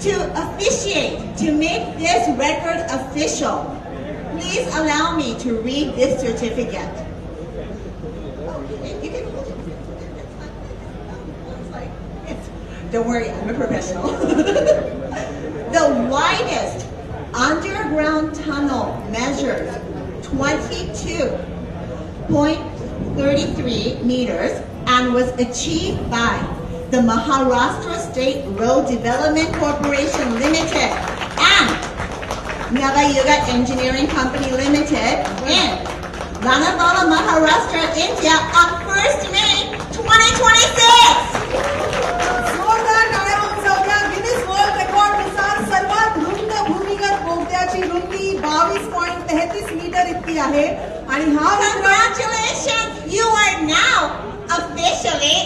To officiate, to make this record official, please allow me to read this certificate. You can hold it. Don't worry, I'm a professional. The widest underground tunnel measures 22.33 meters and was achieved by the Maharashtra State Road Development Corporation Limited and Navayuga Engineering Company Limited in Lonavala, Maharashtra, India on 1st May 2026. जोरदार टाळ्या होऊन जाऊ द्या. Guinness world record नुसार सर्वात रुंद भूमिगत बोगद्याची रुंदी 22.33 मीटर इतकी आहे आणि हा Congratulations, you are now officially